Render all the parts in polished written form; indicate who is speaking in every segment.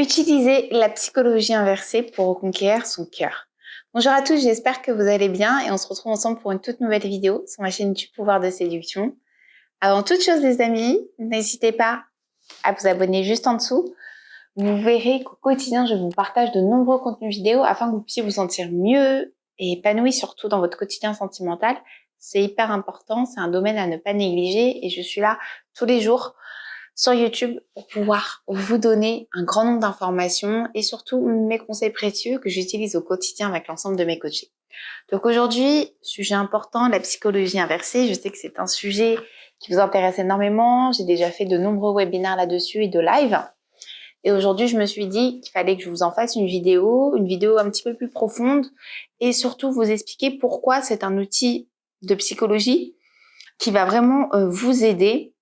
Speaker 1: Utiliser la psychologie inversée pour reconquérir son cœur. Bonjour à tous, j'espère que vous allez bien et on se retrouve ensemble pour une toute nouvelle vidéo sur ma chaîne YouTube Pouvoir de Séduction. Avant toute chose les amis, n'hésitez pas à vous abonner juste en dessous. Vous verrez qu'au quotidien, je vous partage de nombreux contenus vidéo afin que vous puissiez vous sentir mieux et épanoui surtout dans votre quotidien sentimental. C'est hyper important, c'est un domaine à ne pas négliger et je suis là tous les jours sur YouTube pour pouvoir vous donner un grand nombre d'informations et surtout mes conseils précieux que j'utilise au quotidien avec l'ensemble de mes coachés. Donc aujourd'hui, sujet important, la psychologie inversée. Je sais que c'est un sujet qui vous intéresse énormément. J'ai déjà fait de nombreux webinaires là-dessus et de live. Et aujourd'hui, je me suis dit qu'il fallait que je vous en fasse une vidéo un petit peu plus profonde et surtout vous expliquer pourquoi c'est un outil de psychologie qui va vraiment vous aider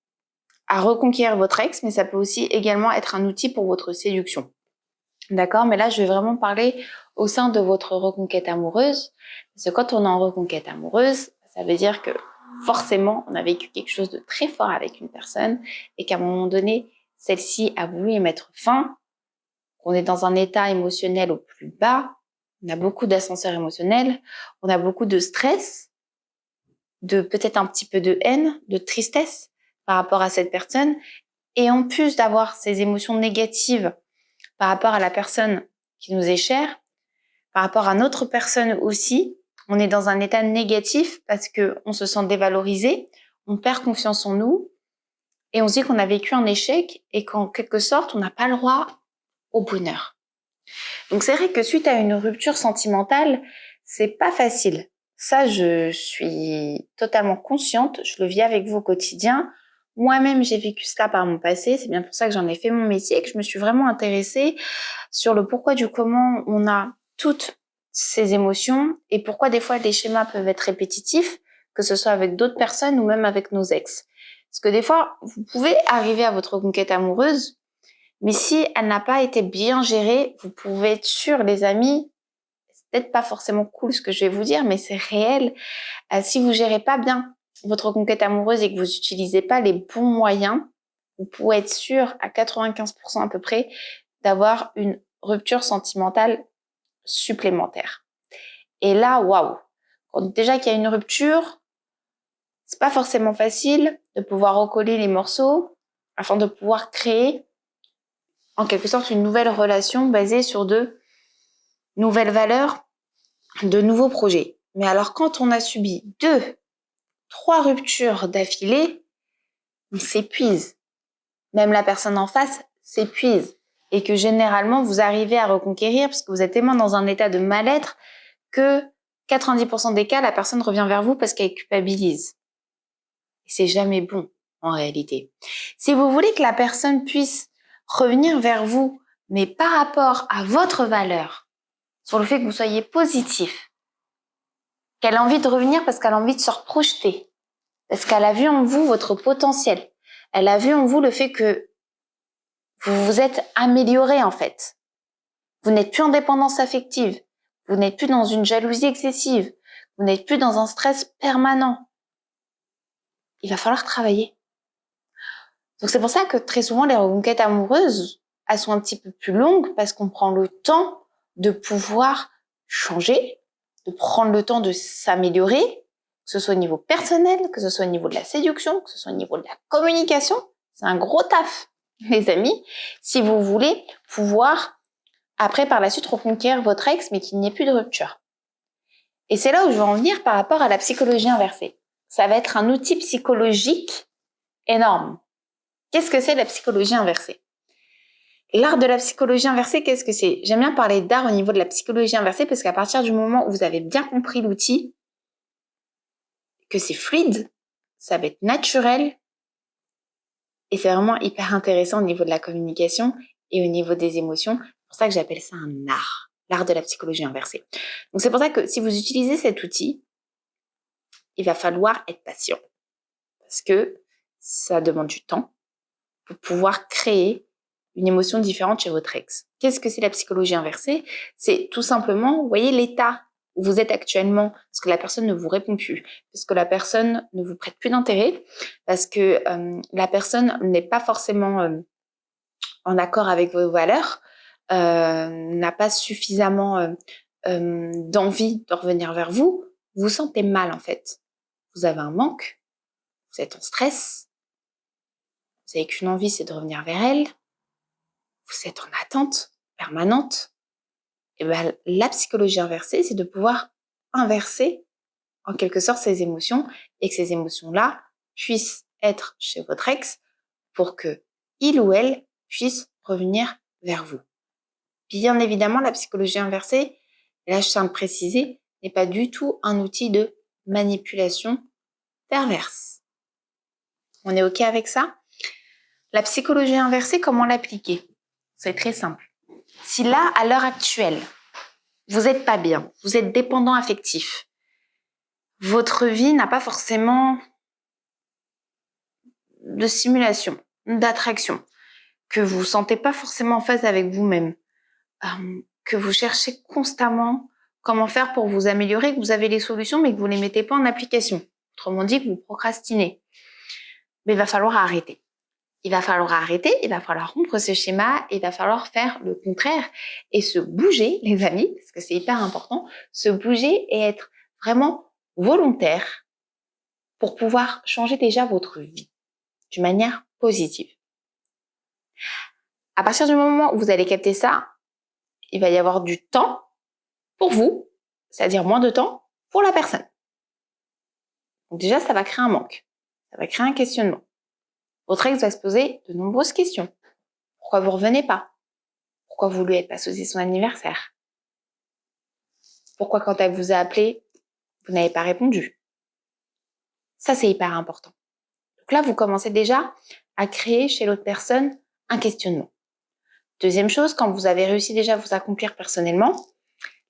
Speaker 1: à reconquérir votre ex, mais ça peut aussi également être un outil pour votre séduction. D'accord? Mais là, je vais vraiment parler au sein de votre reconquête amoureuse. Parce que quand on est en reconquête amoureuse, ça veut dire que forcément, on a vécu quelque chose de très fort avec une personne et qu'à un moment donné, celle-ci a voulu y mettre fin, qu'on est dans un état émotionnel au plus bas, on a beaucoup d'ascenseurs émotionnels, on a beaucoup de stress, de peut-être un petit peu de haine, de tristesse par rapport à cette personne. Et en plus d'avoir ces émotions négatives par rapport à la personne qui nous est chère, par rapport à notre personne aussi, on est dans un état négatif parce que on se sent dévalorisé, on perd confiance en nous et on se dit qu'on a vécu un échec et qu'en quelque sorte, on n'a pas le droit au bonheur. Donc c'est vrai que suite à une rupture sentimentale, c'est pas facile. Ça, je suis totalement consciente, je le vis avec vous au quotidien. Moi-même, j'ai vécu cela par mon passé, c'est bien pour ça que j'en ai fait mon métier et que je me suis vraiment intéressée sur le pourquoi du comment on a toutes ces émotions et pourquoi des fois les schémas peuvent être répétitifs, que ce soit avec d'autres personnes ou même avec nos ex. Parce que des fois, vous pouvez arriver à votre conquête amoureuse, mais si elle n'a pas été bien gérée, vous pouvez être sûr, les amis, c'est peut-être pas forcément cool ce que je vais vous dire, mais c'est réel. Si vous gérez pas bien votre conquête amoureuse et que vous utilisez pas les bons moyens, vous pouvez être sûr à 95% à peu près d'avoir une rupture sentimentale supplémentaire. Et là, waouh! Déjà qu'il y a une rupture, c'est pas forcément facile de pouvoir recoller les morceaux afin de pouvoir créer en quelque sorte une nouvelle relation basée sur de nouvelles valeurs, de nouveaux projets. Mais alors quand on a subi 2, 3 ruptures d'affilée, on s'épuise. Même la personne en face s'épuise. Et que généralement, vous arrivez à reconquérir parce que vous êtes tellement dans un état de mal-être que 90% des cas, la personne revient vers vous parce qu'elle culpabilise. Et c'est jamais bon, en réalité. Si vous voulez que la personne puisse revenir vers vous, mais par rapport à votre valeur, sur le fait que vous soyez positif, qu'elle a envie de revenir parce qu'elle a envie de se reprojeter, parce qu'elle a vu en vous votre potentiel, elle a vu en vous le fait que vous vous êtes amélioré en fait. Vous n'êtes plus en dépendance affective, vous n'êtes plus dans une jalousie excessive, vous n'êtes plus dans un stress permanent. Il va falloir travailler. Donc c'est pour ça que très souvent les reconquêtes amoureuses, elles sont un petit peu plus longues parce qu'on prend le temps de pouvoir changer, de prendre le temps de s'améliorer, que ce soit au niveau personnel, que ce soit au niveau de la séduction, que ce soit au niveau de la communication. C'est un gros taf, les amis, si vous voulez pouvoir, après par la suite, reconquérir votre ex, mais qu'il n'y ait plus de rupture. Et c'est là où je veux en venir par rapport à la psychologie inversée. Ça va être un outil psychologique énorme. Qu'est-ce que c'est la psychologie inversée? L'art de la psychologie inversée, qu'est-ce que c'est? J'aime bien parler d'art au niveau de la psychologie inversée parce qu'à partir du moment où vous avez bien compris l'outil, que c'est fluide, ça va être naturel et c'est vraiment hyper intéressant au niveau de la communication et au niveau des émotions. C'est pour ça que j'appelle ça un art, l'art de la psychologie inversée. Donc c'est pour ça que si vous utilisez cet outil, il va falloir être patient parce que ça demande du temps pour pouvoir créer une émotion différente chez votre ex. Qu'est-ce que c'est la psychologie inversée? C'est tout simplement, vous voyez l'état où vous êtes actuellement, parce que la personne ne vous répond plus, parce que la personne ne vous prête plus d'intérêt, parce que la personne n'est pas forcément en accord avec vos valeurs, n'a pas suffisamment d'envie de revenir vers vous, vous vous sentez mal en fait. Vous avez un manque, vous êtes en stress, vous n'avez qu'une envie, c'est de revenir vers elle, vous êtes en attente permanente. Et bien, la psychologie inversée, c'est de pouvoir inverser en quelque sorte ces émotions et que ces émotions-là puissent être chez votre ex pour que il ou elle puisse revenir vers vous. Bien évidemment, la psychologie inversée, et là je tiens à le préciser, n'est pas du tout un outil de manipulation perverse. On est OK avec ça? La psychologie inversée, comment l'appliquer? C'est très simple. Si là, à l'heure actuelle, vous n'êtes pas bien, vous êtes dépendant affectif, votre vie n'a pas forcément de stimulation, d'attraction, que vous ne sentez pas forcément en phase avec vous-même, que vous cherchez constamment comment faire pour vous améliorer, que vous avez les solutions mais que vous ne les mettez pas en application. Autrement dit, que vous procrastinez. Mais il va falloir arrêter. Il va falloir rompre ce schéma, il va falloir faire le contraire et se bouger, les amis, parce que c'est hyper important, se bouger et être vraiment volontaire pour pouvoir changer déjà votre vie d'une manière positive. À partir du moment où vous allez capter ça, il va y avoir du temps pour vous, c'est-à-dire moins de temps pour la personne. Donc déjà, ça va créer un manque, ça va créer un questionnement. Votre ex va se poser de nombreuses questions. Pourquoi vous revenez pas? Pourquoi vous lui êtes pas souhaité son anniversaire? Pourquoi quand elle vous a appelé, vous n'avez pas répondu? Ça, c'est hyper important. Donc là, vous commencez déjà à créer chez l'autre personne un questionnement. Deuxième chose, quand vous avez réussi déjà à vous accomplir personnellement,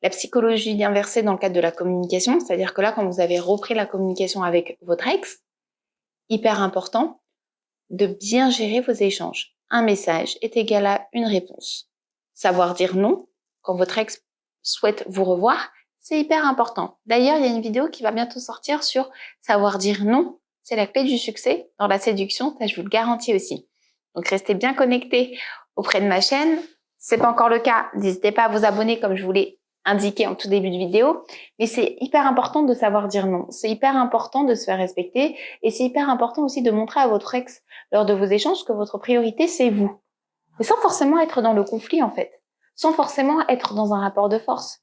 Speaker 1: la psychologie inversée dans le cadre de la communication, c'est-à-dire que là, quand vous avez repris la communication avec votre ex, hyper important de bien gérer vos échanges. Un message est égal à une réponse. Savoir dire non quand votre ex souhaite vous revoir, c'est hyper important. D'ailleurs, il y a une vidéo qui va bientôt sortir sur savoir dire non. C'est la clé du succès dans la séduction, ça je vous le garantis aussi. Donc restez bien connectés auprès de ma chaîne. Si c'est pas encore le cas, n'hésitez pas à vous abonner comme je vous l'ai indiqué en tout début de vidéo. Mais c'est hyper important de savoir dire non. C'est hyper important de se faire respecter et c'est hyper important aussi de montrer à votre ex lors de vos échanges que votre priorité c'est vous. Mais sans forcément être dans le conflit en fait. Sans forcément être dans un rapport de force.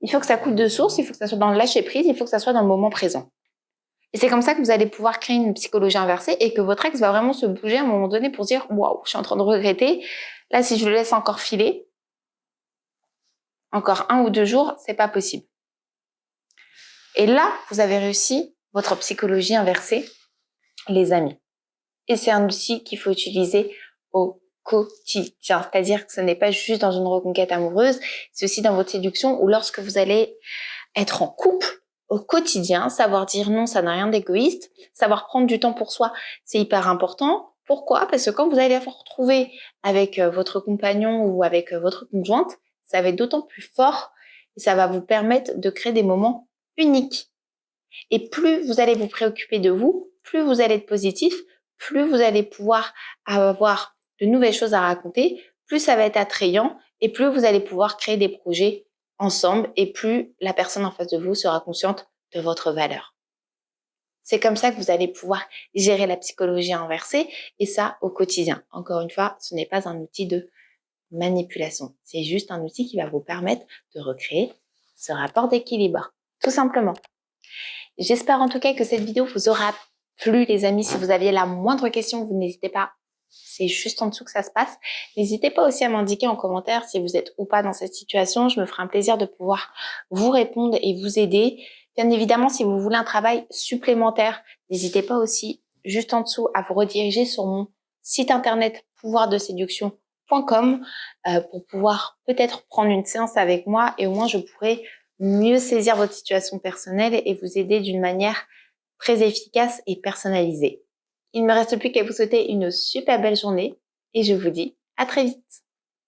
Speaker 1: Il faut que ça coule de source, il faut que ça soit dans le lâcher prise, il faut que ça soit dans le moment présent. Et c'est comme ça que vous allez pouvoir créer une psychologie inversée et que votre ex va vraiment se bouger à un moment donné pour dire « Waouh, je suis en train de regretter. Là, si je le laisse encore filer, encore 1 ou 2 jours, c'est pas possible. » Et là, vous avez réussi votre psychologie inversée, les amis. Et c'est un outil qu'il faut utiliser au quotidien. C'est-à-dire que ce n'est pas juste dans une reconquête amoureuse, c'est aussi dans votre séduction ou lorsque vous allez être en couple au quotidien. Savoir dire non, ça n'a rien d'égoïste. Savoir prendre du temps pour soi, c'est hyper important. Pourquoi? Parce que quand vous allez vous retrouver avec votre compagnon ou avec votre conjointe, ça va être d'autant plus fort et ça va vous permettre de créer des moments uniques. Et plus vous allez vous préoccuper de vous, plus vous allez être positif, plus vous allez pouvoir avoir de nouvelles choses à raconter, plus ça va être attrayant et plus vous allez pouvoir créer des projets ensemble et plus la personne en face de vous sera consciente de votre valeur. C'est comme ça que vous allez pouvoir gérer la psychologie inversée et ça au quotidien. Encore une fois, ce n'est pas un outil de manipulation. C'est juste un outil qui va vous permettre de recréer ce rapport d'équilibre, tout simplement. J'espère en tout cas que cette vidéo vous aura plu, les amis. Si vous aviez la moindre question, vous n'hésitez pas. C'est juste en dessous que ça se passe. N'hésitez pas aussi à m'indiquer en commentaire si vous êtes ou pas dans cette situation. Je me ferai un plaisir de pouvoir vous répondre et vous aider. Bien évidemment, si vous voulez un travail supplémentaire, n'hésitez pas aussi juste en dessous à vous rediriger sur mon site internet pouvoirdeséduction.com pour pouvoir peut-être prendre une séance avec moi et au moins je pourrai mieux saisir votre situation personnelle et vous aider d'une manière très efficace et personnalisée. Il ne me reste plus qu'à vous souhaiter une super belle journée et je vous dis à très vite.